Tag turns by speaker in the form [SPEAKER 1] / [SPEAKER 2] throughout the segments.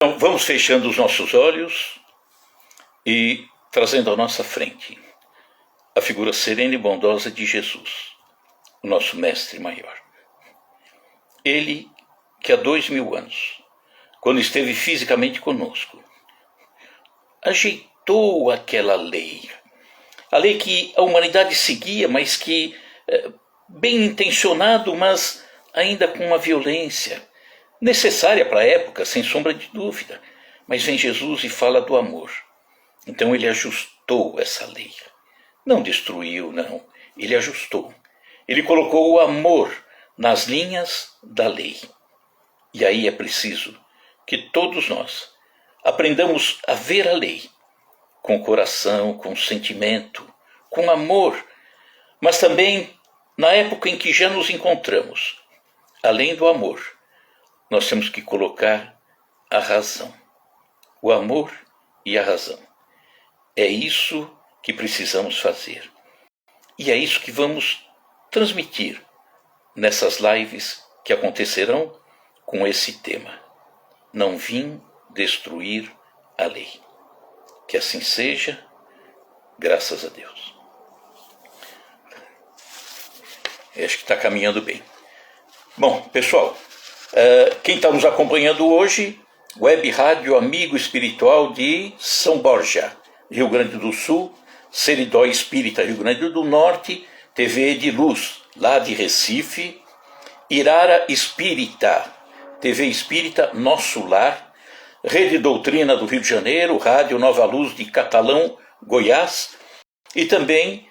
[SPEAKER 1] Então, vamos fechando os nossos olhos e trazendo à nossa frente a figura serena e bondosa de Jesus, o nosso mestre maior. Ele que há 2000 anos, quando esteve fisicamente conosco, ajeitou aquela lei, a lei que a humanidade seguia, mas que, bem intencionado, mas ainda com uma violência, necessária para a época, sem sombra de dúvida. Mas vem Jesus e fala do amor. Então ele ajustou essa lei. Não destruiu, não. Ele ajustou. Ele colocou o amor nas linhas da lei. E aí é preciso que todos nós aprendamos a ver a lei com coração, com sentimento, com amor, mas também na época em que já nos encontramos, além do amor, nós temos que colocar a razão. O amor e a razão. É isso que precisamos fazer. E é isso que vamos transmitir nessas lives que acontecerão com esse tema. Não vim destruir a lei. Que assim seja, graças a Deus. Acho que está caminhando bem. Bom, pessoal, quem está nos acompanhando hoje, Web Rádio Amigo Espiritual de São Borja, Rio Grande do Sul, Seridó Espírita, Rio Grande do Norte, TV de Luz, lá de Recife, Irara Espírita, TV Espírita Nosso Lar, Rede Doutrina do Rio de Janeiro, Rádio Nova Luz de Catalão, Goiás, e também,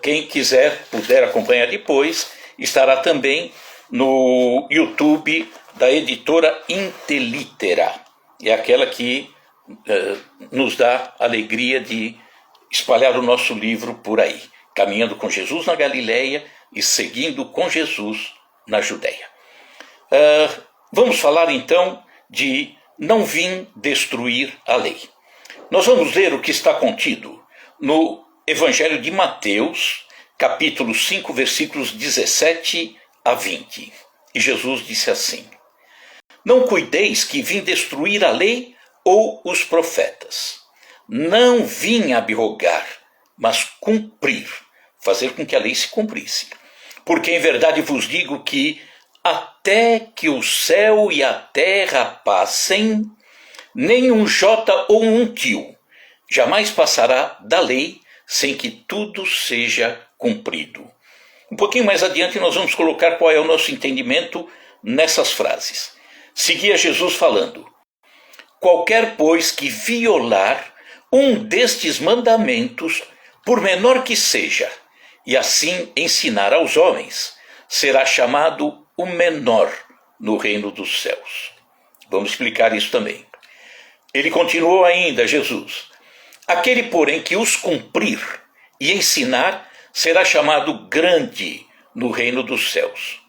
[SPEAKER 1] quem quiser, puder acompanhar depois, estará também no YouTube da editora Intelitera. É aquela que nos dá alegria de espalhar o nosso livro por aí. Caminhando com Jesus na Galileia e seguindo com Jesus na Judéia. Vamos falar então de não vim destruir a lei. Nós vamos ler o que está contido no Evangelho de Mateus, capítulo 5, versículos 17 a 20. E Jesus disse assim: Não cuideis que vim destruir a lei ou os profetas. Não vim abrogar, mas cumprir, fazer com que a lei se cumprisse. Porque em verdade vos digo que até que o céu e a terra passem, nem um jota ou um tio jamais passará da lei sem que tudo seja cumprido. Um pouquinho mais adiante nós vamos colocar qual é o nosso entendimento nessas frases. Seguia Jesus falando: Qualquer, pois, que violar um destes mandamentos, por menor que seja, e assim ensinar aos homens, será chamado o menor no reino dos céus. Vamos explicar isso também. Ele continuou ainda, Jesus: Aquele, porém, que os cumprir e ensinar, será chamado grande no reino dos céus.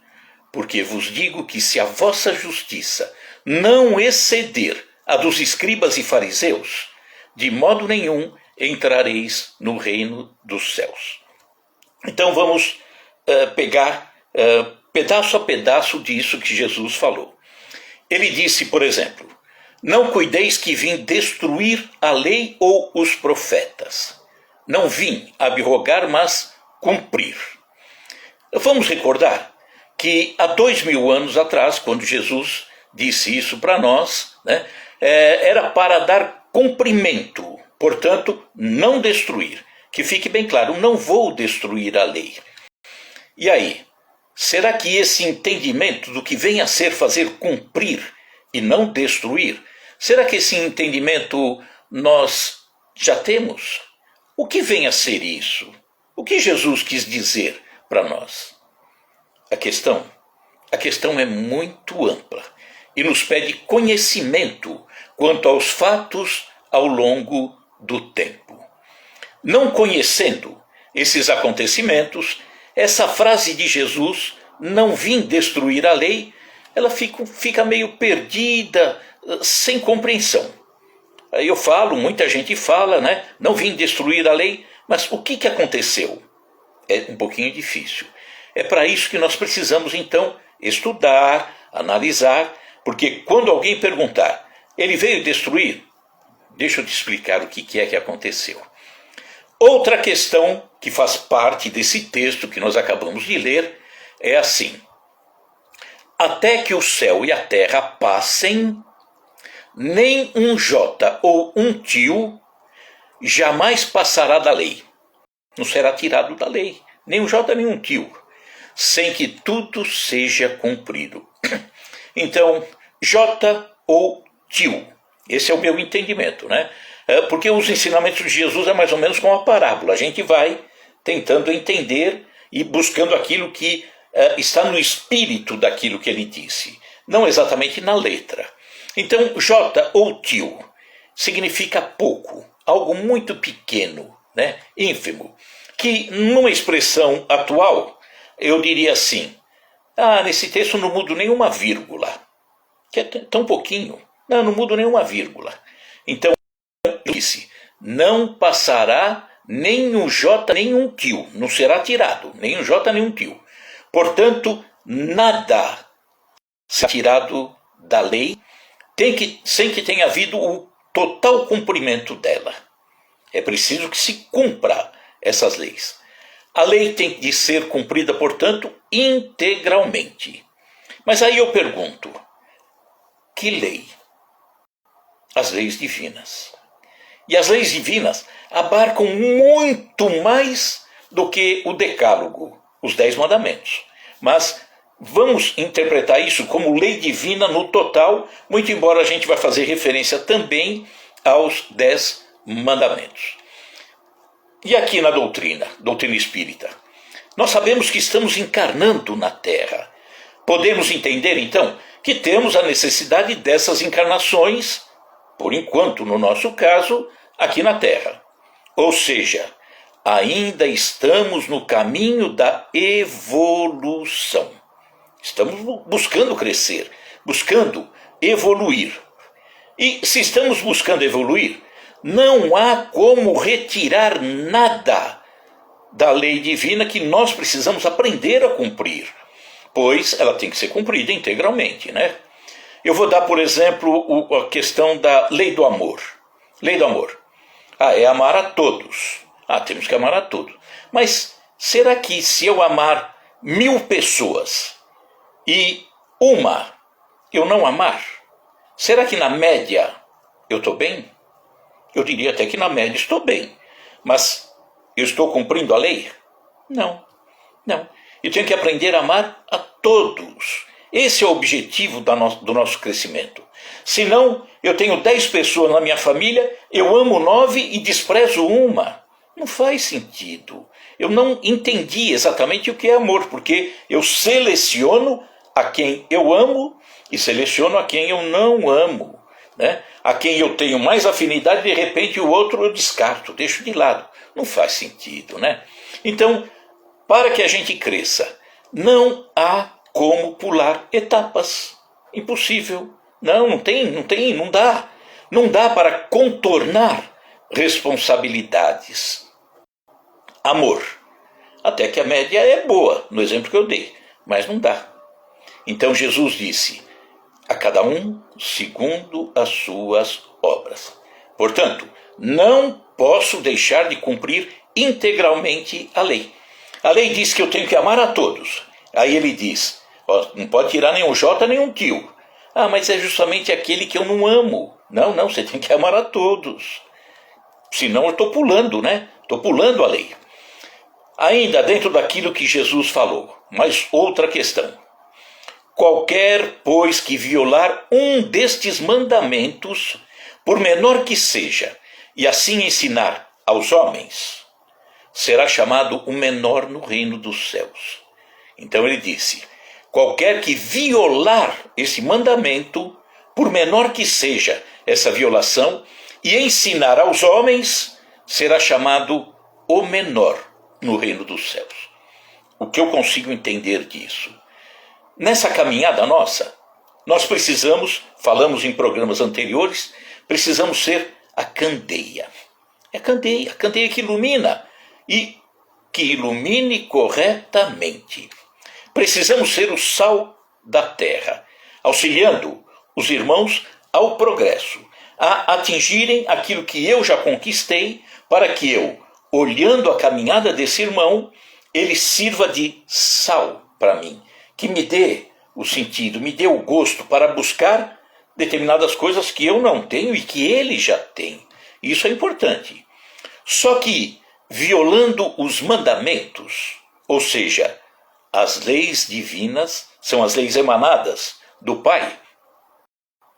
[SPEAKER 1] Porque vos digo que se a vossa justiça não exceder a dos escribas e fariseus, de modo nenhum entrareis no reino dos céus. Então vamos pegar pedaço a pedaço disso que Jesus falou. Ele disse, por exemplo: Não cuideis que vim destruir a lei ou os profetas. Não vim abrogar, mas cumprir. Vamos recordar que há 2000 anos atrás, quando Jesus disse isso para nós, né, era para dar cumprimento, portanto, não destruir. Que fique bem claro, não vou destruir a lei. E aí, será que esse entendimento do que vem a ser fazer cumprir e não destruir, será que esse entendimento nós já temos? O que vem a ser isso? O que Jesus quis dizer para nós? A questão é muito ampla e nos pede conhecimento quanto aos fatos ao longo do tempo. Não conhecendo esses acontecimentos, essa frase de Jesus, não vim destruir a lei, ela fica meio perdida, sem compreensão. Aí eu falo, muita gente fala, né? Não vim destruir a lei, mas o que aconteceu? É um pouquinho difícil. É para isso que nós precisamos, então, estudar, analisar, porque quando alguém perguntar Ele veio destruir? Deixa eu te explicar o que é que aconteceu. Outra questão que faz parte desse texto que nós acabamos de ler é assim: até que o céu e a terra passem, nem um jota ou um tio jamais passará da lei. Não será tirado da lei, nem um jota nem um tio, sem que tudo seja cumprido. Então, jota ou tio, esse é o meu entendimento, né? Porque os ensinamentos de Jesus é mais ou menos como uma parábola. A gente vai tentando entender e buscando aquilo que está no espírito daquilo que ele disse, não exatamente na letra. Então, jota ou tio significa pouco, algo muito pequeno, né? Ínfimo, que numa expressão atual eu diria assim: nesse texto não mudo nenhuma vírgula, que é tão pouquinho, não mudo nenhuma vírgula. Então, eu disse, não passará nem um jota nem um tio, não será tirado, nem um jota nem um tio. Portanto, nada será tirado da lei sem que tenha havido o total cumprimento dela. É preciso que se cumpra essas leis. A lei tem de ser cumprida, portanto, integralmente. Mas aí eu pergunto, que lei? As leis divinas. E as leis divinas abarcam muito mais do que o decálogo, os 10 mandamentos. Mas vamos interpretar isso como lei divina no total, muito embora a gente vá fazer referência também aos 10 mandamentos. E aqui na doutrina espírita, nós sabemos que estamos encarnando na Terra. Podemos entender, então, que temos a necessidade dessas encarnações, por enquanto, no nosso caso, aqui na Terra. Ou seja, ainda estamos no caminho da evolução. Estamos buscando crescer, buscando evoluir. E se estamos buscando evoluir, não há como retirar nada da lei divina que nós precisamos aprender a cumprir, pois ela tem que ser cumprida integralmente, né? Eu vou dar, por exemplo, a questão da lei do amor. Lei do amor. É amar a todos. Temos que amar a todos. Mas será que se eu amar 1000 pessoas e uma eu não amar, será que na média eu estou bem? Eu diria até que na média estou bem. Mas eu estou cumprindo a lei? Não. Eu tenho que aprender a amar a todos. Esse é o objetivo do nosso crescimento. Senão, eu tenho 10 pessoas na minha família, eu amo 9 e desprezo uma. Não faz sentido. Eu não entendi exatamente o que é amor, porque eu seleciono a quem eu amo e seleciono a quem eu não amo, né? A quem eu tenho mais afinidade, de repente o outro eu descarto, deixo de lado. Não faz sentido, né? Então, para que a gente cresça, não há como pular etapas. Impossível. Não dá. Não dá para contornar responsabilidades. Amor. Até que a média é boa, no exemplo que eu dei, mas não dá. Então Jesus disse: a cada um segundo as suas obras. Portanto, não posso deixar de cumprir integralmente a lei. A lei diz que eu tenho que amar a todos. Aí ele diz, não pode tirar nenhum jota, nenhum tio. Mas é justamente aquele que eu não amo. Não, você tem que amar a todos. Senão eu estou pulando, né? Estou pulando a lei. Ainda dentro daquilo que Jesus falou, mas outra questão. Qualquer, pois, que violar um destes mandamentos, por menor que seja, e assim ensinar aos homens, será chamado o menor no reino dos céus. Então ele disse, qualquer que violar esse mandamento, por menor que seja essa violação, e ensinar aos homens, será chamado o menor no reino dos céus. O que eu consigo entender disso? Nessa caminhada nossa, nós precisamos, falamos em programas anteriores, precisamos ser a candeia. É a candeia que ilumina e que ilumine corretamente. Precisamos ser o sal da terra, auxiliando os irmãos ao progresso, a atingirem aquilo que eu já conquistei, para que eu, olhando a caminhada desse irmão, ele sirva de sal para mim, que me dê o sentido, me dê o gosto para buscar determinadas coisas que eu não tenho e que ele já tem. Isso é importante. Só que, violando os mandamentos, ou seja, as leis divinas, são as leis emanadas do Pai,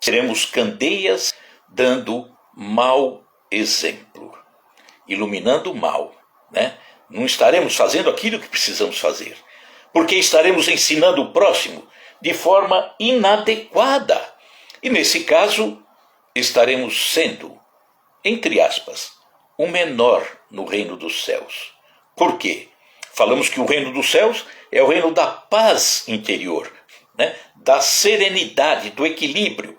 [SPEAKER 1] seremos candeias dando mau exemplo, iluminando o mal, né? Não estaremos fazendo aquilo que precisamos fazer, porque estaremos ensinando o próximo de forma inadequada. E nesse caso, estaremos sendo, entre aspas, o menor no reino dos céus. Por quê? Falamos que o reino dos céus é o reino da paz interior, né? Da serenidade, do equilíbrio.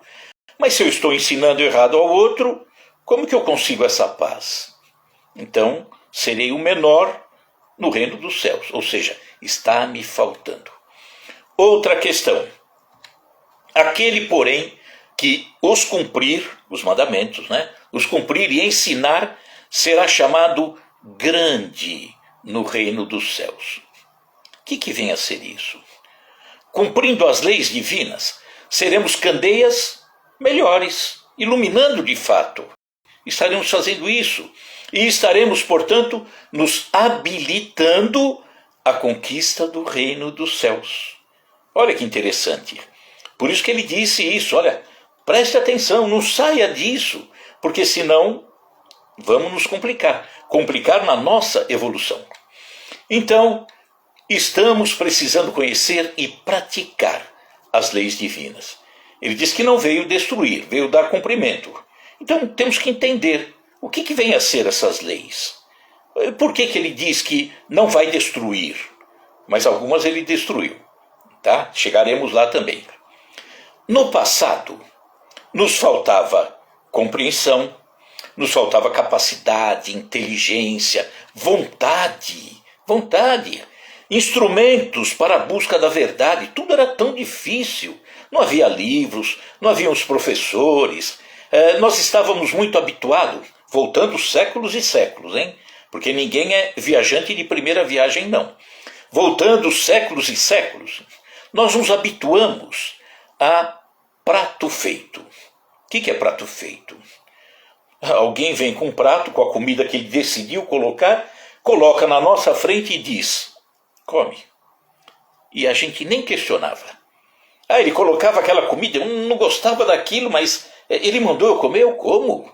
[SPEAKER 1] Mas se eu estou ensinando errado ao outro, como que eu consigo essa paz? Então, serei o menor no reino dos céus, ou seja, está me faltando. Outra questão. Aquele, porém, que os cumprir, os mandamentos, né? Os cumprir e ensinar, será chamado grande no reino dos céus. O que vem a ser isso? Cumprindo as leis divinas, seremos candeias melhores, iluminando de fato. Estaremos fazendo isso e estaremos, portanto, nos habilitando à conquista do reino dos céus. Olha que interessante. Por isso que ele disse isso, olha, preste atenção, não saia disso, porque senão vamos nos complicar na nossa evolução. Então, estamos precisando conhecer e praticar as leis divinas. Ele diz que não veio destruir, veio dar cumprimento. Então, temos que entender o que vem a ser essas leis. Por que ele diz que não vai destruir? Mas algumas ele destruiu, tá? Chegaremos lá também. No passado, nos faltava compreensão, nos faltava capacidade, inteligência, vontade, instrumentos para a busca da verdade. Tudo era tão difícil. Não havia livros, não havia os professores. Nós estávamos muito habituados, voltando séculos e séculos, hein? Porque ninguém é viajante de primeira viagem, não. Voltando séculos e séculos, nós nos habituamos a prato feito. O que é prato feito? Alguém vem com um prato, com a comida que ele decidiu colocar, coloca na nossa frente e diz, come. E a gente nem questionava. Ele colocava aquela comida, eu não gostava daquilo, mas ele mandou eu comer, eu como.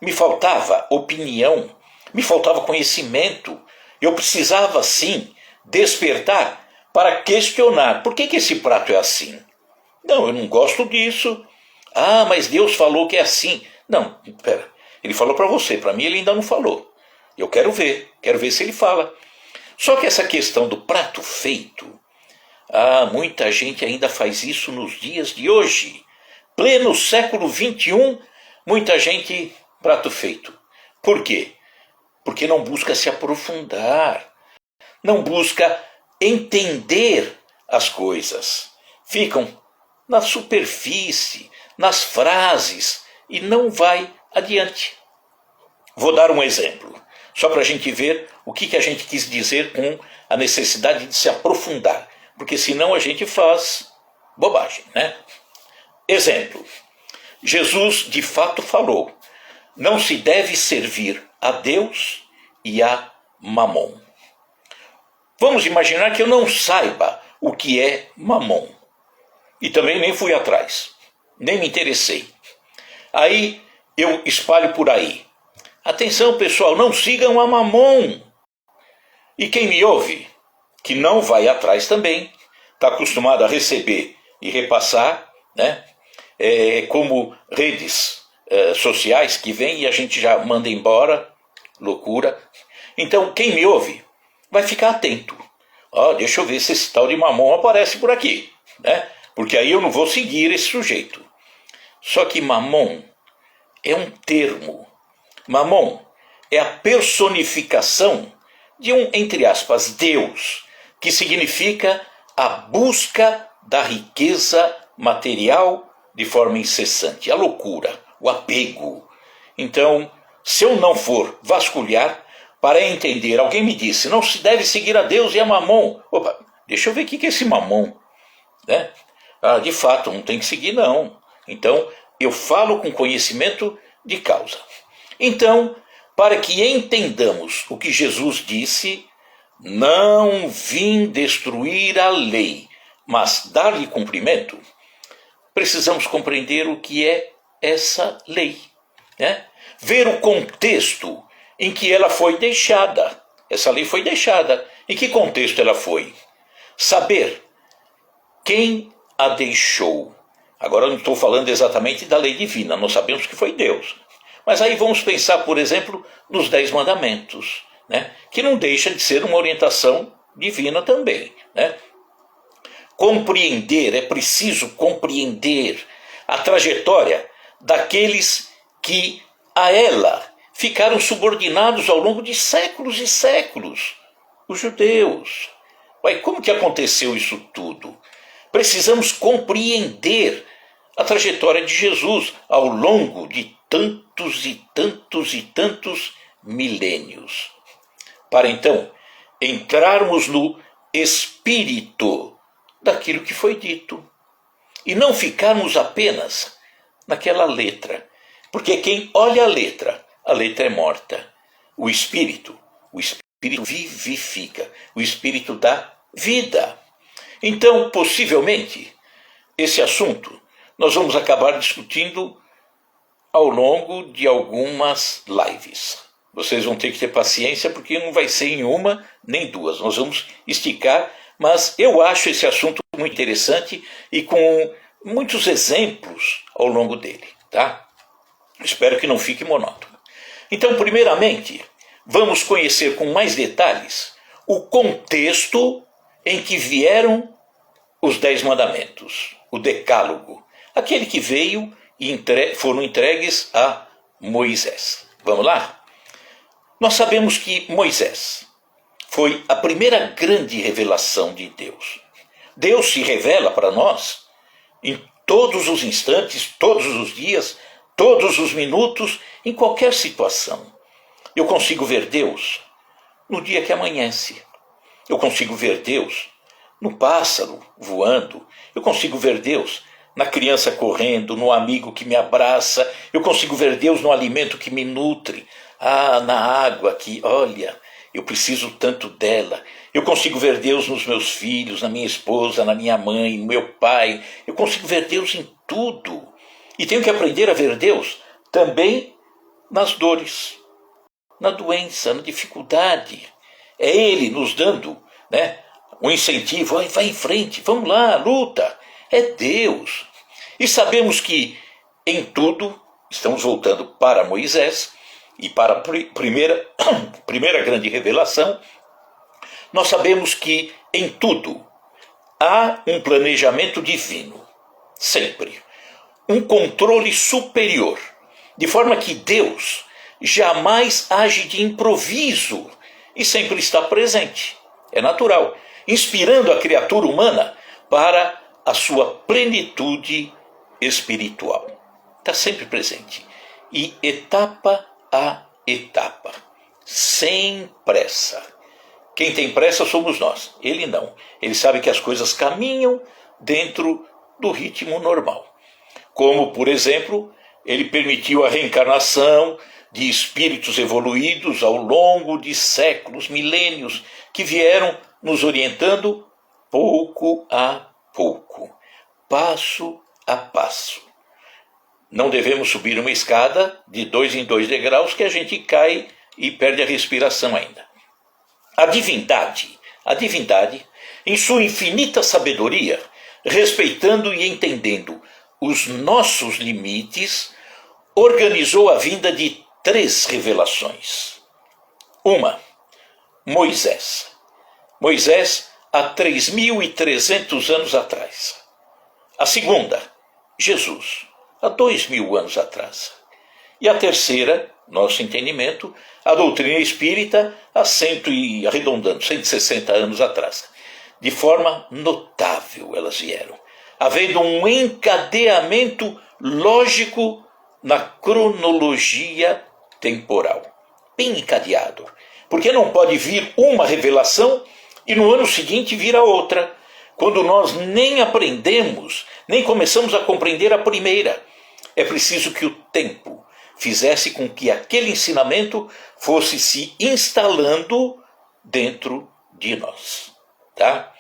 [SPEAKER 1] Me faltava opinião, me faltava conhecimento. Eu precisava, sim, despertar para questionar. Por que esse prato é assim? Não, eu não gosto disso. Mas Deus falou que é assim. Não, pera, ele falou para você, para mim ele ainda não falou. Eu quero ver se ele fala. Só que essa questão do prato feito, muita gente ainda faz isso nos dias de hoje. Pleno século XXI, muita gente prato feito. Por quê? Porque não busca se aprofundar, não busca entender as coisas. Ficam na superfície, nas frases, e não vai adiante. Vou dar um exemplo, só para a gente ver o que a gente quis dizer com a necessidade de se aprofundar, porque senão a gente faz bobagem, né? Exemplo, Jesus de fato falou, não se deve servir a Deus e a Mamon. Vamos imaginar que eu não saiba o que é Mamon, e também nem fui atrás, nem me interessei. Aí eu espalho por aí, atenção pessoal, não sigam a Mamon. E quem me ouve, que não vai atrás também, está acostumado a receber e repassar, né? Como redes sociais que vêm e a gente já manda embora, loucura. Então quem me ouve vai ficar atento. Deixa eu ver se esse tal de Mamon aparece por aqui, né? Porque aí eu não vou seguir esse sujeito. Só que Mamon é um termo. Mamon é a personificação de um, entre aspas, Deus, que significa a busca da riqueza material de forma incessante, a loucura, o apego. Então, se eu não for vasculhar para entender, alguém me disse, não se deve seguir a Deus e a Mamon. Opa, deixa eu ver o que é esse Mamon, né? De fato, não tem que seguir não. Então, eu falo com conhecimento de causa. Então, para que entendamos o que Jesus disse, não vim destruir a lei, mas dar-lhe cumprimento, precisamos compreender o que é essa lei, né? Ver o contexto em que ela foi deixada. Essa lei foi deixada. Em que contexto ela foi? Saber quem a deixou. Agora eu não estou falando exatamente da lei divina, nós sabemos que foi Deus. Mas aí vamos pensar, por exemplo, nos 10 mandamentos, né? Que não deixa de ser uma orientação divina também, né? Compreender, é preciso compreender a trajetória daqueles que a ela ficaram subordinados ao longo de séculos e séculos, os judeus. Ué, como que aconteceu isso tudo? Precisamos compreender a trajetória de Jesus ao longo de tantos e tantos e tantos milênios, para então entrarmos no espírito daquilo que foi dito e não ficarmos apenas naquela letra, porque quem olha a letra é morta. O espírito vivifica, o espírito dá vida. Então, possivelmente, esse assunto nós vamos acabar discutindo ao longo de algumas lives. Vocês vão ter que ter paciência, porque não vai ser em uma nem duas. Nós vamos esticar, mas eu acho esse assunto muito interessante e com muitos exemplos ao longo dele, tá? Espero que não fique monótono. Então, primeiramente, vamos conhecer com mais detalhes o contexto em que vieram os 10 mandamentos, o decálogo, aquele que veio e foram entregues a Moisés. Vamos lá? Nós sabemos que Moisés foi a primeira grande revelação de Deus. Deus se revela para nós em todos os instantes, todos os dias, todos os minutos, em qualquer situação. Eu consigo ver Deus no dia que amanhece. Eu consigo ver Deus no pássaro voando. Eu consigo ver Deus na criança correndo, no amigo que me abraça. Eu consigo ver Deus no alimento que me nutre. Na água que, olha, eu preciso tanto dela. Eu consigo ver Deus nos meus filhos, na minha esposa, na minha mãe, no meu pai. Eu consigo ver Deus em tudo. E tenho que aprender a ver Deus também nas dores, na doença, na dificuldade. É Ele nos dando, né, um incentivo. Vai em frente, vamos lá, luta. É Deus. E sabemos que em tudo, estamos voltando para Moisés e para a primeira grande revelação, nós sabemos que em tudo há um planejamento divino, sempre. Um controle superior, de forma que Deus jamais age de improviso e sempre está presente. É natural, inspirando a criatura humana para a sua plenitude espiritual. Está sempre presente. E etapa a etapa, sem pressa. Quem tem pressa somos nós, ele não. Ele sabe que as coisas caminham dentro do ritmo normal. Como, por exemplo, ele permitiu a reencarnação de espíritos evoluídos ao longo de séculos, milênios, que vieram nos orientando pouco a pouco, passo a passo. Não devemos subir uma escada de 2 em 2 degraus que a gente cai e perde a respiração ainda. A divindade, em sua infinita sabedoria, respeitando e entendendo os nossos limites, organizou a vinda de 3 revelações. Uma, Moisés. Moisés há 3.300 anos atrás. A segunda, Jesus, há 2.000 anos atrás. E a terceira, nosso entendimento, a doutrina espírita, há 160 anos atrás. De forma notável elas vieram. havendo um encadeamento lógico na cronologia temporal. Bem encadeado. Porque não pode vir uma revelação e no ano seguinte vir a outra, quando nós nem aprendemos, nem começamos a compreender a primeira. É preciso que o tempo fizesse com que aquele ensinamento fosse se instalando dentro de nós. Tá?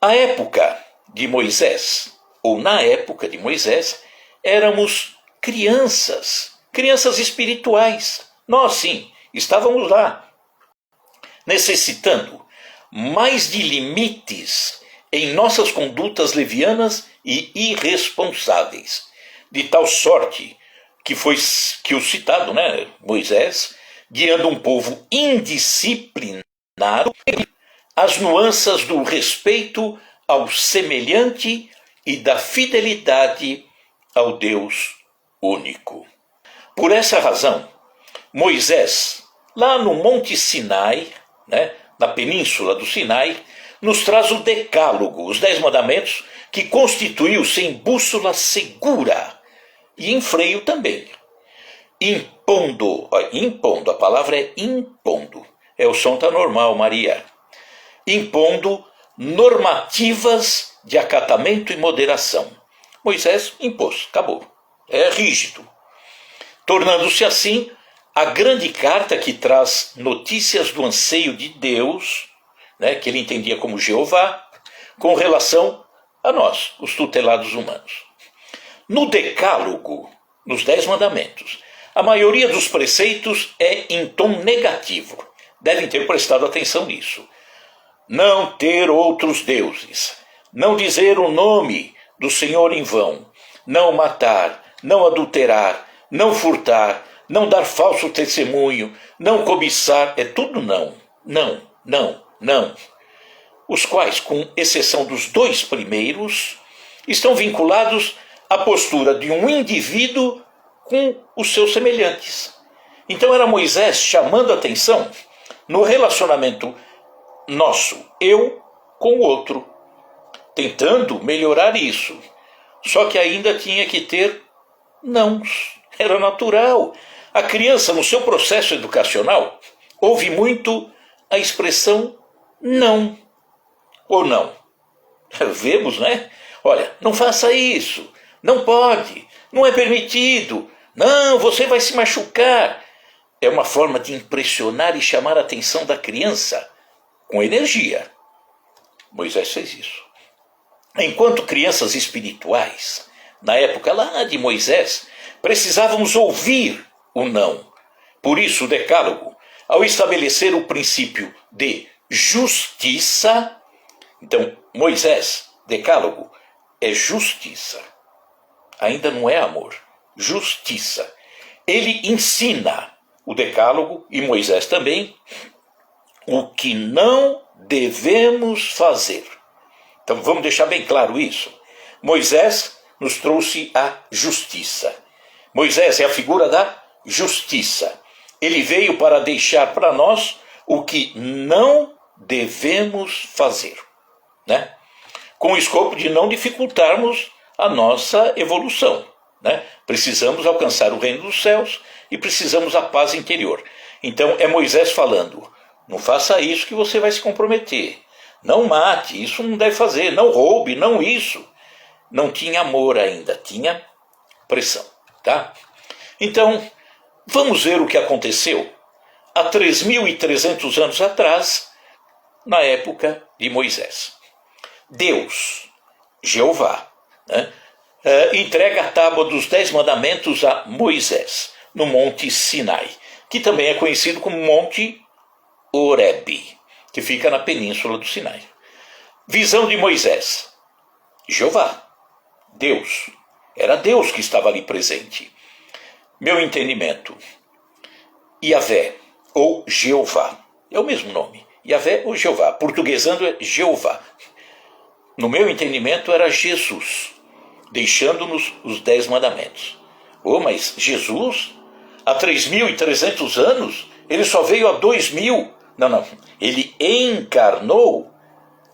[SPEAKER 1] A época de Moisés, ou na época de Moisés, éramos crianças espirituais. Nós, sim, estávamos lá, necessitando mais de limites em nossas condutas levianas e irresponsáveis, de tal sorte que o citado, Moisés, guiando um povo indisciplinado, as nuances do respeito ao semelhante e da fidelidade ao Deus único. Por essa razão, Moisés, lá no Monte Sinai, na península do Sinai, nos traz o Decálogo, os 10 mandamentos, que constituiu-se em bússola segura e em freio também. Impondo, a palavra é impondo, o som está normal, Maria. Impondo normativas de acatamento e moderação. Moisés impôs, acabou, é rígido. Tornando-se assim a grande carta que traz notícias do anseio de Deus, que ele entendia como Jeová, com relação a nós, os tutelados humanos. No Decálogo, nos 10 mandamentos, a maioria dos preceitos é em tom negativo. Devem ter prestado atenção nisso. Não ter outros deuses, não dizer o nome do Senhor em vão, não matar, não adulterar, não furtar, não dar falso testemunho, não cobiçar, é tudo não, não, não, não. Os quais, com exceção dos 2 primeiros, estão vinculados à postura de um indivíduo com os seus semelhantes. Então era Moisés chamando a atenção no relacionamento nosso, eu com o outro, tentando melhorar isso. Só que ainda tinha que ter nãos. Era natural. A criança, no seu processo educacional, ouve muito a expressão não. Ou não. Vemos, Olha, não faça isso. Não pode. Não é permitido. Não, você vai se machucar. É uma forma de impressionar e chamar a atenção da criança com energia. Moisés fez isso. Enquanto crianças espirituais, na época lá de Moisés, precisávamos ouvir o não. Por isso o Decálogo, ao estabelecer o princípio de justiça, então Moisés, Decálogo, é justiça. Ainda não é amor. Justiça. Ele ensina, o Decálogo e Moisés também, o que não devemos fazer. Então vamos deixar bem claro isso. Moisés nos trouxe a justiça. Moisés é a figura da justiça. Ele veio para deixar para nós o que não devemos fazer, com o escopo de não dificultarmos a nossa evolução. Precisamos alcançar o reino dos céus e precisamos a paz interior. Então é Moisés falando, não faça isso que você vai se comprometer. Não mate, isso não deve fazer. Não roube, não isso. Não tinha amor ainda, tinha pressão. Tá? Então, vamos ver o que aconteceu há 3.300 anos atrás, na época de Moisés. Deus, Jeová, entrega a tábua dos 10 mandamentos a Moisés, no Monte Sinai, que também é conhecido como Monte Horebe, que fica na península do Sinai. Visão de Moisés. Jeová, Deus. Era Deus que estava ali presente. Meu entendimento. Yahvé, ou Jeová. É o mesmo nome. Yahvé ou Jeová. Portuguesando é Jeová. No meu entendimento era Jesus, deixando-nos os 10 mandamentos. Mas Jesus, há 3.300 anos, ele só veio há 2.000. Não. Ele encarnou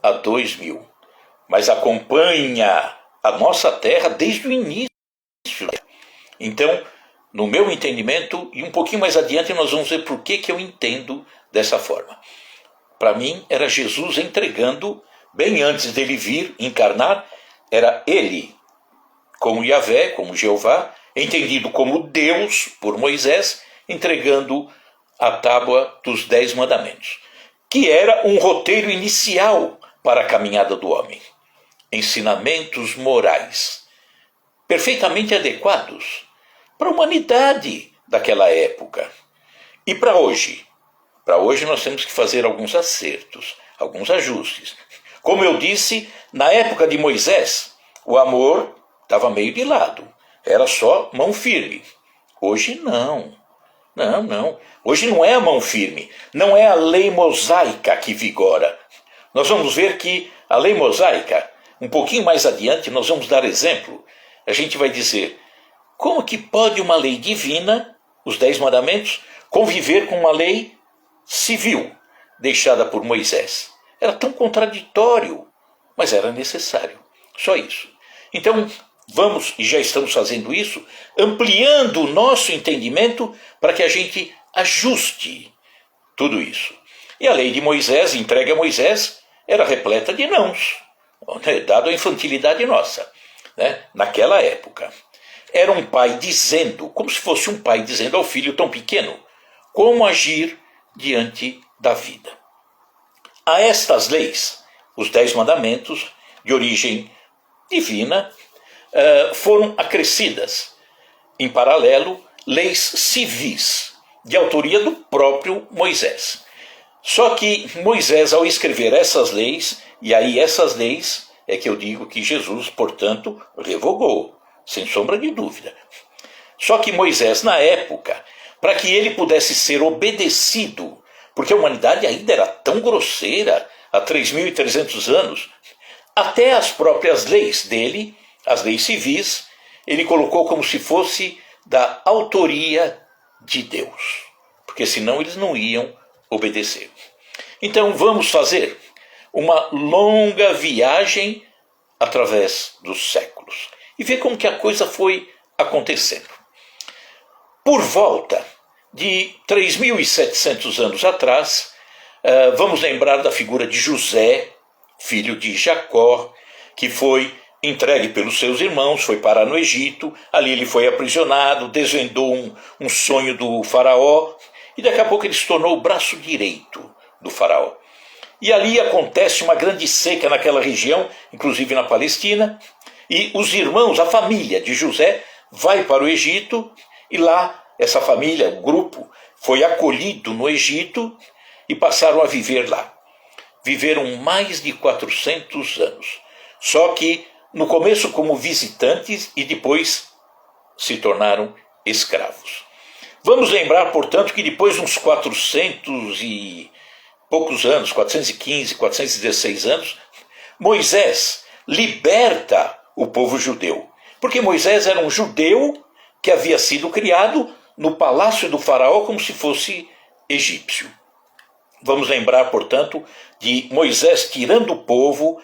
[SPEAKER 1] há 2.000. mas acompanha a nossa terra desde o início. Então, no meu entendimento, e um pouquinho mais adiante nós vamos ver por que eu entendo dessa forma. Para mim, era Jesus entregando, bem antes dele vir encarnar, era ele, como Yahvé, como Jeová, entendido como Deus por Moisés, entregando a tábua dos 10 mandamentos, que era um roteiro inicial para a caminhada do homem. Ensinamentos morais, perfeitamente adequados para a humanidade daquela época. E para hoje? Para hoje nós temos que fazer alguns acertos, alguns ajustes. Como eu disse, na época de Moisés, o amor estava meio de lado. Era só mão firme. Hoje não. Não. Hoje não é a mão firme. Não é a lei mosaica que vigora. Nós vamos ver que a lei mosaica, um pouquinho mais adiante, nós vamos dar exemplo. A gente vai dizer, como que pode uma lei divina, os 10 mandamentos, conviver com uma lei civil, deixada por Moisés? Era tão contraditório, mas era necessário. Só isso. Então, vamos, e já estamos fazendo isso, ampliando o nosso entendimento para que a gente ajuste tudo isso. E a lei de Moisés, entregue a Moisés, era repleta de nãos, dado a infantilidade nossa, né? Naquela época. Era um pai dizendo, como se fosse um pai dizendo ao filho tão pequeno, como agir diante da vida. A estas leis, os 10 mandamentos, de origem divina, foram acrescidas, em paralelo, leis civis, de autoria do próprio Moisés. Só que Moisés, ao escrever essas leis, e aí essas leis é que eu digo que Jesus, portanto, revogou, sem sombra de dúvida. Só que Moisés, na época, para que ele pudesse ser obedecido, porque a humanidade ainda era tão grosseira, há 3.300 anos, até as próprias leis dele, as leis civis, ele colocou como se fosse da autoria de Deus, porque senão eles não iam obedecer. Então vamos fazer uma longa viagem através dos séculos e ver como que a coisa foi acontecendo. Por volta de 3.700 anos atrás, vamos lembrar da figura de José, filho de Jacó, que foi entregue pelos seus irmãos, foi parar no Egito, ali ele foi aprisionado, desvendou um sonho do faraó, e daqui a pouco ele se tornou o braço direito do faraó. E ali acontece uma grande seca naquela região, inclusive na Palestina, e os irmãos, a família de José, vai para o Egito, e lá essa família, o grupo, foi acolhido no Egito e passaram a viver lá. Viveram mais de 400 anos. Só que no começo como visitantes e depois se tornaram escravos. Vamos lembrar, portanto, que depois de uns 400 e poucos anos, 415, 416 anos, Moisés liberta o povo judeu. Porque Moisés era um judeu que havia sido criado no palácio do faraó como se fosse egípcio. Vamos lembrar, portanto, de Moisés tirando o povo,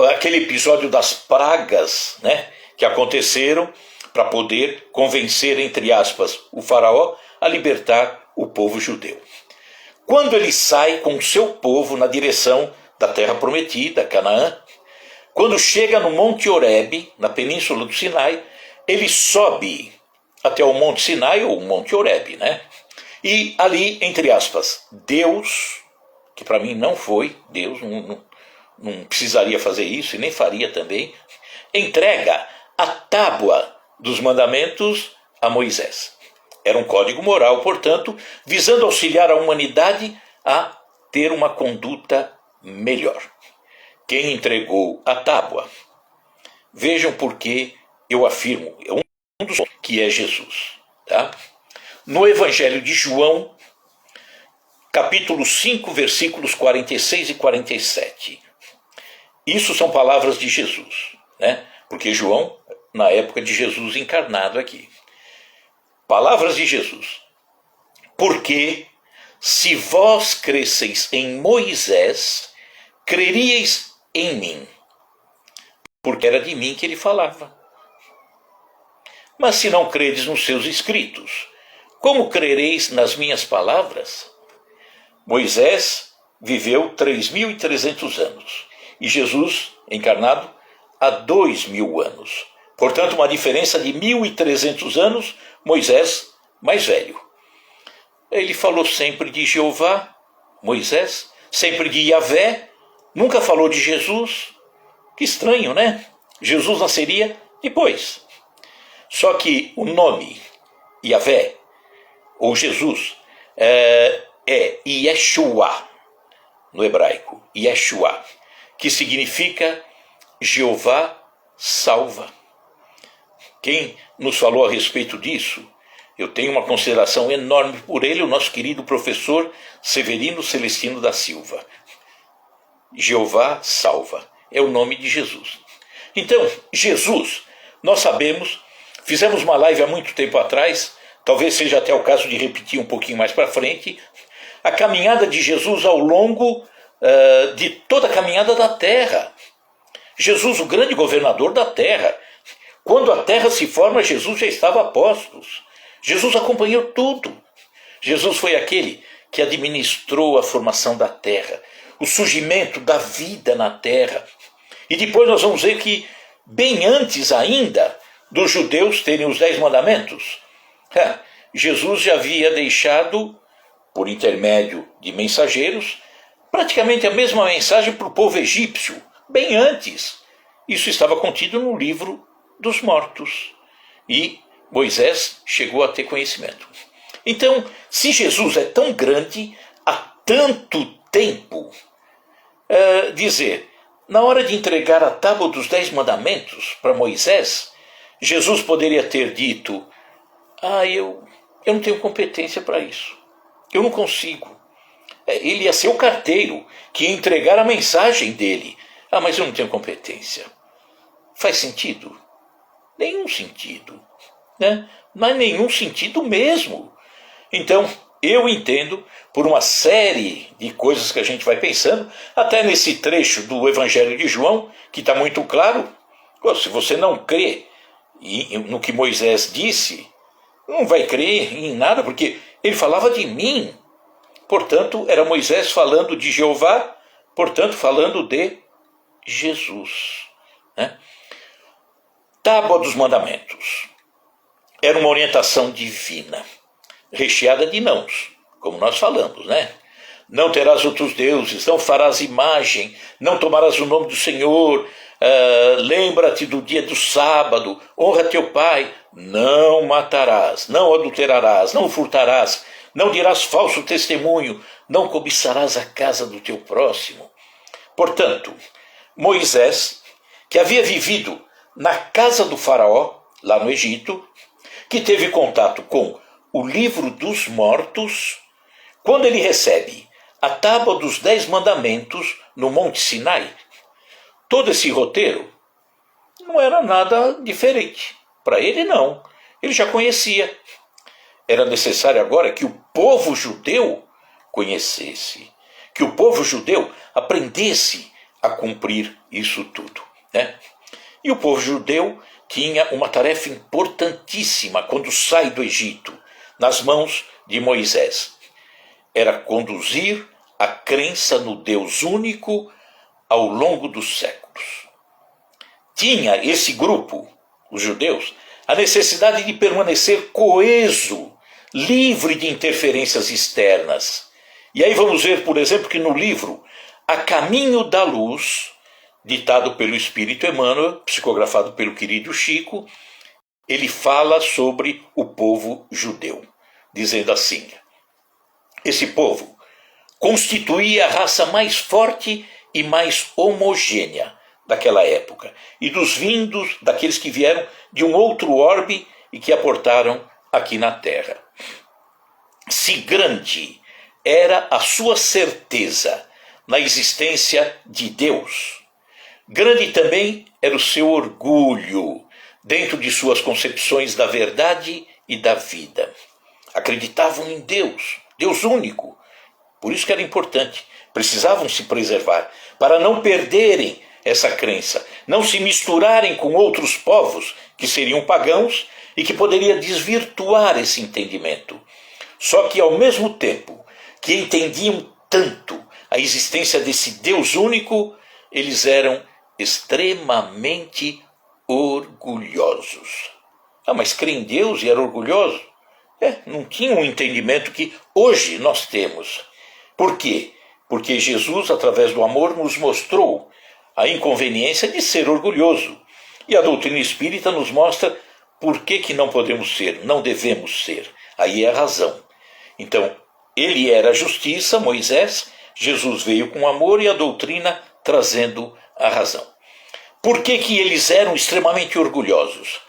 [SPEAKER 1] aquele episódio das pragas, né, que aconteceram para poder convencer, entre aspas, o faraó a libertar o povo judeu. Quando ele sai com o seu povo na direção da terra prometida, Canaã, quando chega no Monte Horebe, na península do Sinai, ele sobe até o Monte Sinai, ou Monte Horebe, né? E ali, entre aspas, Deus, que para mim não foi, Deus não precisaria fazer isso e nem faria também, entrega a tábua dos mandamentos a Moisés. Era um código moral, portanto, visando auxiliar a humanidade a ter uma conduta melhor. Quem entregou a tábua? Vejam por que eu afirmo, é um dos que é Jesus. Tá? No Evangelho de João, capítulo 5, versículos 46 e 47. Isso são palavras de Jesus, né? Porque João, na época de Jesus encarnado aqui. Palavras de Jesus. Porque se vós cresceis em Moisés, creríeis em mim, porque era de mim que ele falava. Mas se não credes nos seus escritos, como crereis nas minhas palavras? Moisés viveu 3.300 anos e Jesus, encarnado, há 2.000 anos. Portanto, uma diferença de 1.300 anos, Moisés mais velho. Ele falou sempre de Jeová, Moisés, sempre de Yahvé, nunca falou de Jesus. Que estranho, né? Jesus nasceria depois. Só que o nome Yahvé, ou Jesus, é Yeshua, no hebraico, Yeshua, que significa Jeová salva. Quem nos falou a respeito disso, eu tenho uma consideração enorme por ele, o nosso querido professor Severino Celestino da Silva. Jeová salva, é o nome de Jesus. Então, Jesus, nós sabemos, fizemos uma live há muito tempo atrás, talvez seja até o caso de repetir um pouquinho mais para frente, a caminhada de Jesus ao longo de toda a caminhada da terra. Jesus, o grande governador da terra. Quando a terra se forma, Jesus já estava a postos. Jesus acompanhou tudo. Jesus foi aquele que administrou a formação da terra, o surgimento da vida na terra. E depois nós vamos ver que, bem antes ainda dos judeus terem os 10 mandamentos, Jesus já havia deixado, por intermédio de mensageiros, praticamente a mesma mensagem para o povo egípcio, bem antes. Isso estava contido no livro dos mortos. E Moisés chegou a ter conhecimento. Então, se Jesus é tão grande há tanto tempo, dizer, na hora de entregar a tábua dos 10 mandamentos para Moisés, Jesus poderia ter dito, eu não tenho competência para isso. Eu não consigo. Ele ia ser o carteiro que ia entregar a mensagem dele. Mas eu não tenho competência. Faz sentido? Nenhum sentido. Né? Mas nenhum sentido mesmo. Então, eu entendo, por uma série de coisas que a gente vai pensando, até nesse trecho do Evangelho de João, que está muito claro, se você não crê no que Moisés disse, não vai crer em nada, porque ele falava de mim. Portanto, era Moisés falando de Jeová, portanto, falando de Jesus. Né? Tábua dos Mandamentos. Era uma orientação divina, recheada de nãos, como nós falamos, né? Não terás outros deuses, não farás imagem, não tomarás o nome do Senhor, lembra-te do dia do sábado, honra teu pai, não matarás, não adulterarás, não furtarás, não dirás falso testemunho, não cobiçarás a casa do teu próximo. Portanto, Moisés, que havia vivido na casa do faraó, lá no Egito, que teve contato com o livro dos mortos, quando ele recebe a tábua dos 10 mandamentos no Monte Sinai, todo esse roteiro não era nada diferente. Para ele, não. Ele já conhecia. Era necessário agora que o povo judeu conhecesse, que o povo judeu aprendesse a cumprir isso tudo. Né? E o povo judeu tinha uma tarefa importantíssima quando sai do Egito, nas mãos de Moisés. Era conduzir a crença no Deus único ao longo dos séculos. Tinha esse grupo, os judeus, a necessidade de permanecer coeso, livre de interferências externas. E aí vamos ver, por exemplo, que no livro A Caminho da Luz, ditado pelo Espírito Emmanuel, psicografado pelo querido Chico, ele fala sobre o povo judeu, dizendo assim, esse povo constituía a raça mais forte e mais homogênea daquela época, e dos vindos daqueles que vieram de um outro orbe e que aportaram aqui na terra. Se grande era a sua certeza na existência de Deus, grande também era o seu orgulho dentro de suas concepções da verdade e da vida. Acreditavam em Deus, Deus único. Por isso que era importante. Precisavam se preservar para não perderem essa crença, não se misturarem com outros povos que seriam pagãos e que poderia desvirtuar esse entendimento. Só que ao mesmo tempo que entendiam tanto a existência desse Deus único, eles eram extremamente orgulhosos. Ah, mas crê em Deus e era orgulhoso? Não tinha um entendimento que hoje nós temos. Por quê? Porque Jesus, através do amor, nos mostrou a inconveniência de ser orgulhoso. E a doutrina espírita nos mostra por que não podemos ser, não devemos ser. Aí é a razão. Então, ele era a justiça, Moisés, Jesus veio com amor e a doutrina trazendo a razão. Por que eles eram extremamente orgulhosos?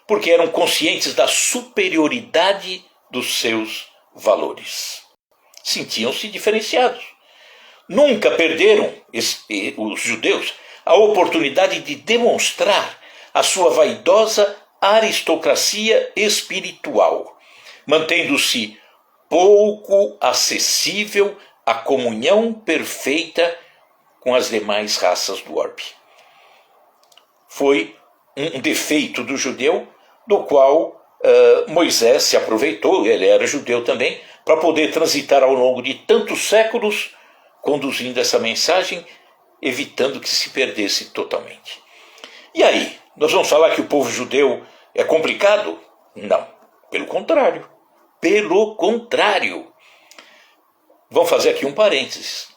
[SPEAKER 1] Porque eram conscientes da superioridade dos seus valores. Sentiam-se diferenciados. Nunca perderam, os judeus, a oportunidade de demonstrar a sua vaidosa aristocracia espiritual, mantendo-se pouco acessível à comunhão perfeita com as demais raças do orbe. Foi um defeito do judeu, do qual Moisés se aproveitou, ele era judeu também, para poder transitar ao longo de tantos séculos, conduzindo essa mensagem, evitando que se perdesse totalmente. E aí, nós vamos falar que o povo judeu é complicado? Não, pelo contrário. Pelo contrário. Vamos fazer aqui um parênteses.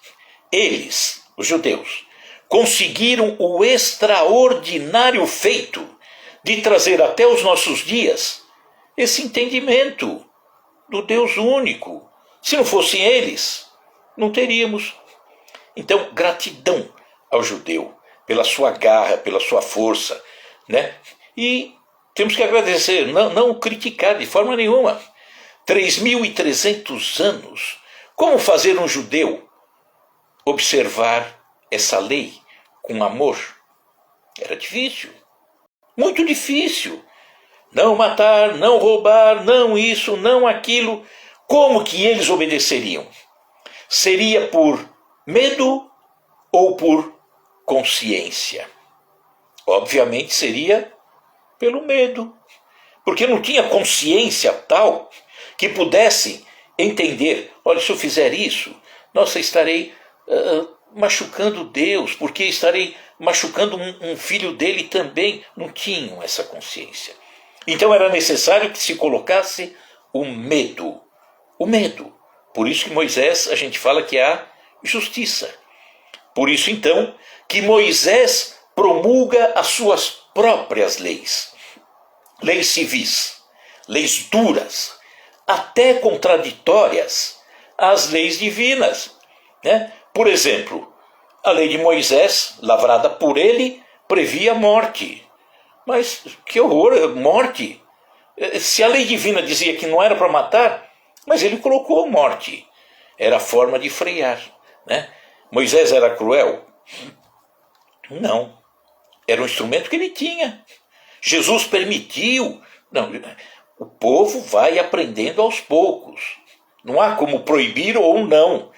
[SPEAKER 1] Eles, os judeus, conseguiram o extraordinário feito de trazer até os nossos dias esse entendimento do Deus único. Se não fossem eles, não teríamos. Então, gratidão ao judeu pela sua garra, pela sua força, né? E temos que agradecer, não criticar de forma nenhuma. 3.300 anos. Como fazer um judeu observar essa lei com amor? Era difícil. Muito difícil. Não matar, não roubar, não isso, não aquilo. Como que eles obedeceriam? Seria por medo ou por consciência? Obviamente seria pelo medo. Porque não tinha consciência tal que pudesse entender, olha, se eu fizer isso, nossa, estarei machucando Deus, porque estarei machucando um filho dele também. Não tinham essa consciência. Então era necessário que se colocasse o medo. O medo. Por isso que Moisés, a gente fala que há justiça. Por isso então que Moisés promulga as suas próprias leis. Leis civis, leis duras, até contraditórias às leis divinas, né? Por exemplo, a lei de Moisés, lavrada por ele, previa morte. Mas que horror, morte! Se a lei divina dizia que não era para matar, mas ele colocou morte. Era a forma de frear, né? Moisés era cruel? Não. Era um instrumento que ele tinha. Jesus permitiu. Não, o povo vai aprendendo aos poucos. Não há como proibir ou não.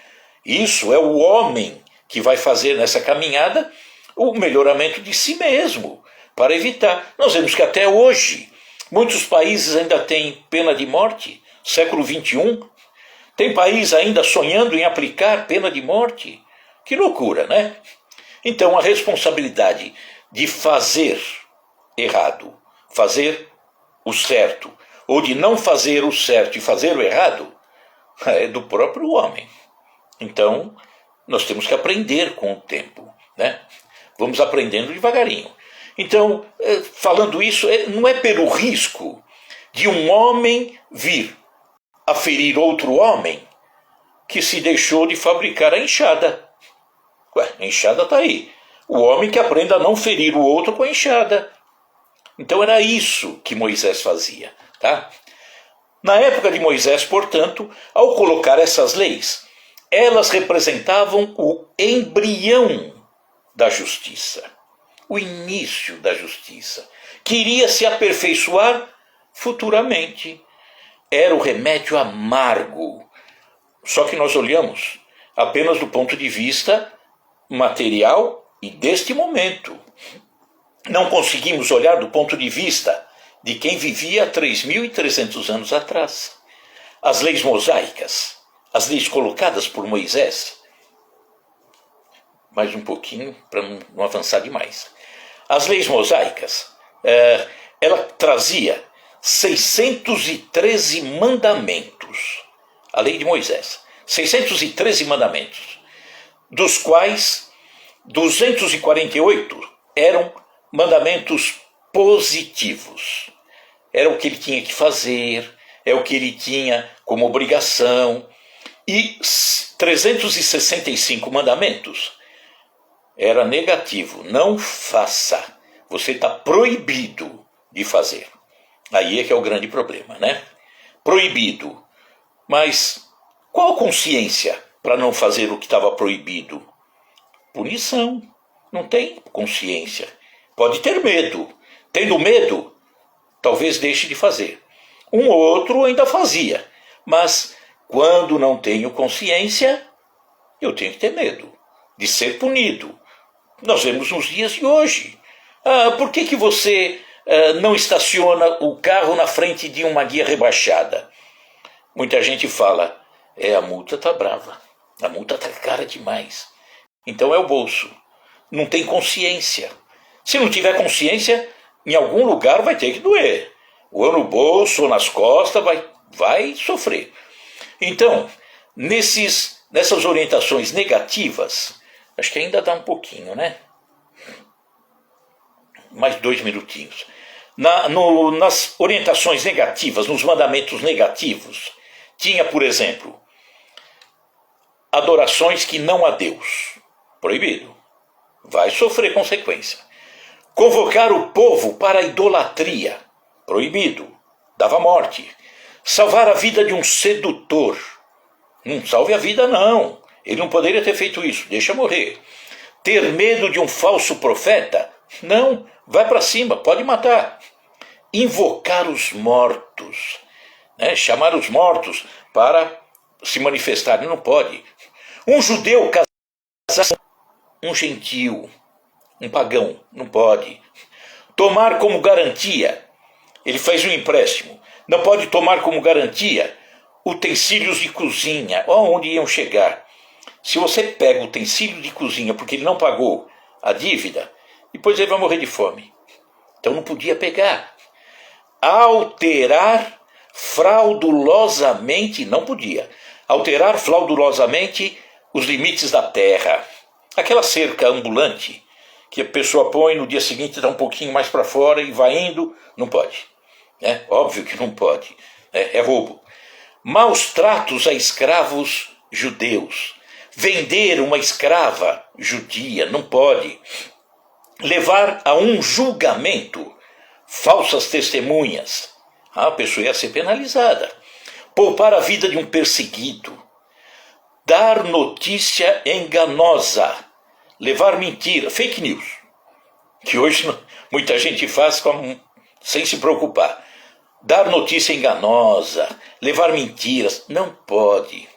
[SPEAKER 1] Isso é o homem que vai fazer nessa caminhada o melhoramento de si mesmo, para evitar. Nós vemos que até hoje muitos países ainda têm pena de morte, século XXI. Tem país ainda sonhando em aplicar pena de morte. Que loucura, né? Então a responsabilidade de fazer errado, fazer o certo, ou de não fazer o certo e fazer o errado, é do próprio homem. Então, nós temos que aprender com o tempo, né? Vamos aprendendo devagarinho. Então, falando isso, não é pelo risco de um homem vir a ferir outro homem que se deixou de fabricar a enxada. A enxada está aí. O homem que aprenda a não ferir o outro com a enxada. Então era isso que Moisés fazia, tá? Na época de Moisés, portanto, ao colocar essas leis, elas representavam o embrião da justiça, o início da justiça, que iria se aperfeiçoar futuramente. Era o remédio amargo. Só que nós olhamos apenas do ponto de vista material e deste momento. não conseguimos olhar do ponto de vista de quem vivia há 3.300 anos atrás. As leis mosaicas, as leis colocadas por Moisés, mais um pouquinho para não avançar demais. As leis mosaicas, ela trazia 613 mandamentos, a lei de Moisés, 613 mandamentos, dos quais 248 eram mandamentos positivos. Era o que ele tinha que fazer, é o que ele tinha como obrigação, e 365 mandamentos era negativo, não faça, você está proibido de fazer. Aí é que é o grande problema, né? Proibido. Mas qual consciência para não fazer o que estava proibido? Punição. Não tem consciência. Pode ter medo. Tendo medo, talvez deixe de fazer. Um ou outro ainda fazia. Mas quando não tenho consciência, eu tenho que ter medo de ser punido. Nós vemos nos dias de hoje. Por que você não estaciona o carro na frente de uma guia rebaixada? Muita gente fala, a multa está brava, a multa está cara demais. Então é o bolso. Não tem consciência. Se não tiver consciência, em algum lugar vai ter que doer. Ou no bolso, ou nas costas, vai sofrer. Então, nessas orientações negativas, acho que ainda dá um pouquinho, né? Mais 2 minutinhos. Nas orientações negativas, nos mandamentos negativos, tinha, por exemplo, adorações que não a Deus. Proibido. Vai sofrer consequência. Convocar o povo para a idolatria. Proibido. Dava morte. Salvar a vida de um sedutor. Não salve a vida, não. Ele não poderia ter feito isso. Deixa morrer. Ter medo de um falso profeta? Não. Vai para cima. Pode matar. Invocar os mortos. Chamar os mortos para se manifestarem. Não pode. Um judeu casar com um gentil, um pagão. Não pode. Tomar como garantia. Ele faz um empréstimo. Não pode tomar como garantia utensílios de cozinha. Onde iam chegar? Se você pega o utensílio de cozinha porque ele não pagou a dívida, depois ele vai morrer de fome. Então não podia pegar. Alterar fraudulosamente, não podia. Alterar fraudulosamente os limites da terra. Aquela cerca ambulante que a pessoa põe no dia seguinte, dá um pouquinho mais para fora e vai indo, não pode. Óbvio que não pode. É roubo. Maus tratos a escravos judeus. Vender uma escrava judia, não pode. Levar a um julgamento falsas testemunhas. A pessoa ia ser penalizada. Poupar a vida de um perseguido. Dar notícia enganosa. Levar mentira, fake news. Que hoje muita gente faz sem se preocupar. Dar notícia enganosa, levar mentiras, não pode.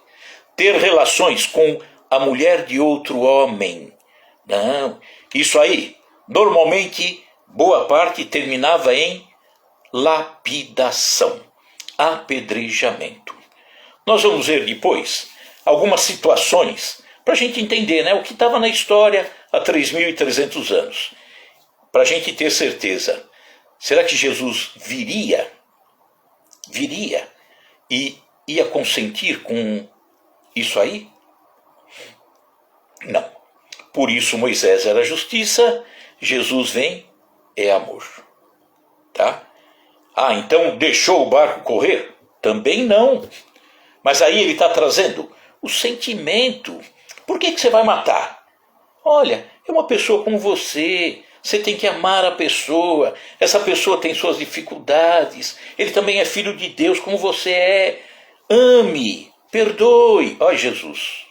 [SPEAKER 1] Ter relações com a mulher de outro homem. Não, isso aí, normalmente, boa parte terminava em lapidação, apedrejamento. Nós vamos ver depois algumas situações para a gente entender o que estava na história há 3.300 anos. Para a gente ter certeza, será que Jesus viria e ia consentir com isso aí? Não. Por isso Moisés era justiça, Jesus vem, é amor. Tá? Então deixou o barco correr? Também não. Mas aí ele está trazendo o sentimento. Por que você vai matar? Olha, é uma pessoa como você. Você tem que amar a pessoa. Essa pessoa tem suas dificuldades. Ele também é filho de Deus como você é. Ame, perdoe. Ó Jesus.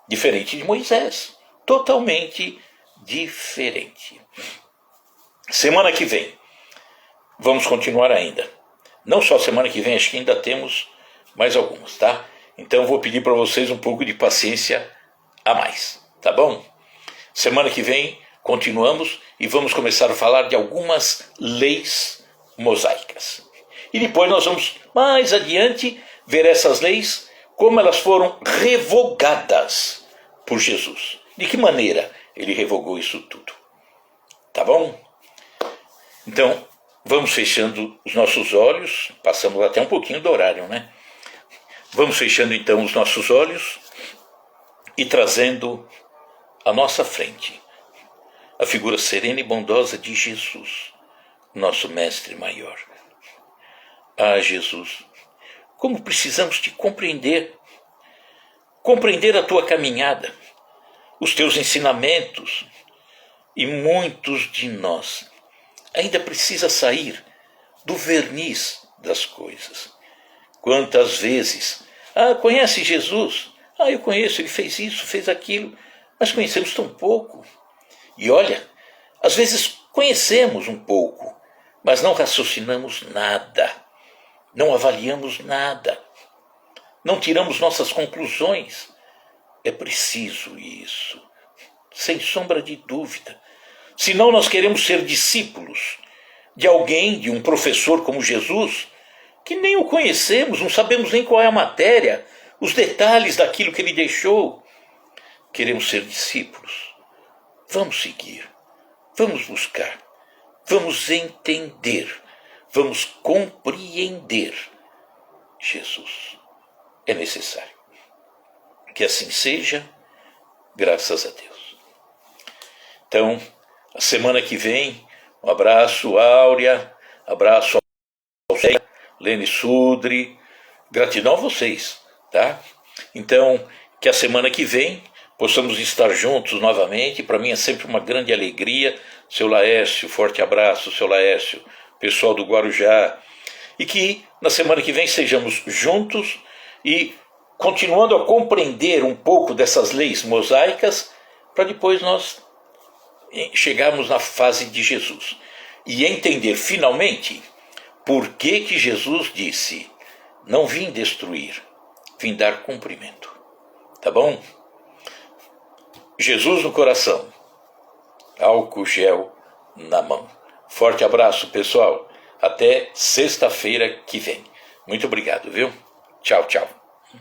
[SPEAKER 1] Diferente de Moisés. Totalmente diferente. Semana que vem. Vamos continuar ainda. Não só semana que vem, acho que ainda temos mais algumas, tá? Então eu vou pedir para vocês um pouco de paciência a mais, tá bom? Semana que vem continuamos e vamos começar a falar de algumas leis mosaicas. E depois nós vamos, mais adiante, ver essas leis, como elas foram revogadas por Jesus. De que maneira ele revogou isso tudo? Tá bom? Então, vamos fechando os nossos olhos, passamos até um pouquinho do horário, né? Vamos fechando então os nossos olhos e trazendo à nossa frente a figura serena e bondosa de Jesus, nosso mestre maior. Ah, Jesus, como precisamos te compreender a tua caminhada, os teus ensinamentos, e muitos de nós ainda precisa sair do verniz das coisas. Quantas vezes, conhece Jesus? Eu conheço, ele fez isso, fez aquilo, mas conhecemos tão pouco. E olha, às vezes conhecemos um pouco, mas não raciocinamos nada, não avaliamos nada, não tiramos nossas conclusões. É preciso isso, sem sombra de dúvida. Senão nós queremos ser discípulos de alguém, de um professor como Jesus, que nem o conhecemos, não sabemos nem qual é a matéria, os detalhes daquilo que ele deixou. Queremos ser discípulos. Vamos seguir, vamos buscar, vamos entender, vamos compreender Jesus. É necessário. Que assim seja, graças a Deus. Então, a semana que vem, um abraço, Áurea, abraço ao Lene Sudri, gratidão a vocês, tá? Então, que a semana que vem possamos estar juntos novamente. Para mim é sempre uma grande alegria. Seu Laércio, forte abraço, seu Laércio, pessoal do Guarujá. E que na semana que vem sejamos juntos e continuando a compreender um pouco dessas leis mosaicas, para depois nós chegarmos na fase de Jesus e entender finalmente por que Jesus disse: não vim destruir, vim dar cumprimento. Tá bom? Jesus no coração, álcool gel na mão. Forte abraço, pessoal. Até sexta-feira que vem. Muito obrigado, viu? Tchau, tchau.